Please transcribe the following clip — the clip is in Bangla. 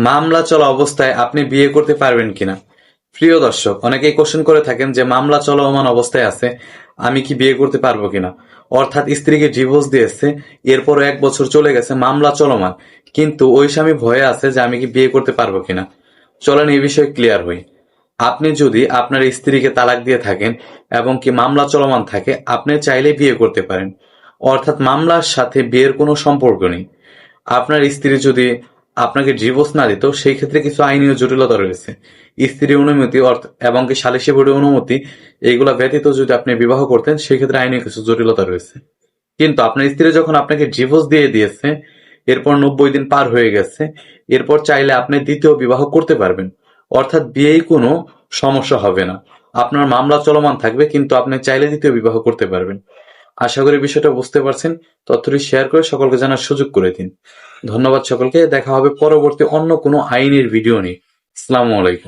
মামলা চলা অবস্থায় আপনি বিয়ে করতে পারবেন কিনা? প্রিয় দর্শক, অনেকেই কোশ্চেন করে থাকেন যে মামলা চলমান অবস্থায় আছে, আমি কি বিয়ে করতে পারবো কিনা। অর্থাৎ স্ত্রীকে ডিভোর্স দিয়েছে, এরপরও 1 বছর চলে গেছে, মামলা চলমান, কিন্তু ওই স্বামী ভয়ে আছে যে আমি কি বিয়ে করতে পারবো কিনা। চলেন এই বিষয়ে ক্লিয়ার হই। আপনি যদি আপনার স্ত্রীকে তালাক দিয়ে থাকেন এবং কি মামলা চলমান থাকে, আপনি চাইলে বিয়ে করতে পারেন। অর্থাৎ মামলার সাথে বিয়ের কোনো সম্পর্ক নেই। আপনার স্ত্রী যদি আপনাকে ডিভোর্স না দিত, সেই ক্ষেত্রে কিছু আইনীয় জটিলতা রয়েছে। স্ত্রীর অনুমতি এবং কি সালিসি বোর্ডের অনুমতি, এইগুলা ব্যতীত যদি আপনি বিবাহ করতেন, সেক্ষেত্রে আইনীয় কিছু জটিলতা রয়েছে। কিন্তু আপনার স্ত্রী যখন আপনাকে ডিভোর্স দিয়ে দিয়েছে, এরপর 90 দিন পার হয়ে গেছে, এরপর চাইলে আপনি দ্বিতীয় বিবাহ করতে পারবেন। অর্থাৎ বিয়েই কোনো সমস্যা হবে না। আপনার মামলা চলমান থাকবে, কিন্তু আপনি চাইলে দ্বিতীয় বিবাহ করতে পারবেন। আশা করি বিষয়টা বুঝতে পারছেন। তথ্যটি শেয়ার করে সকলকে জানার সুযোগ করে দিন। ধন্যবাদ সকলকে। দেখা হবে পরবর্তী অন্য কোনো আইনের ভিডিও নিয়ে। আসসালামু আলাইকুম।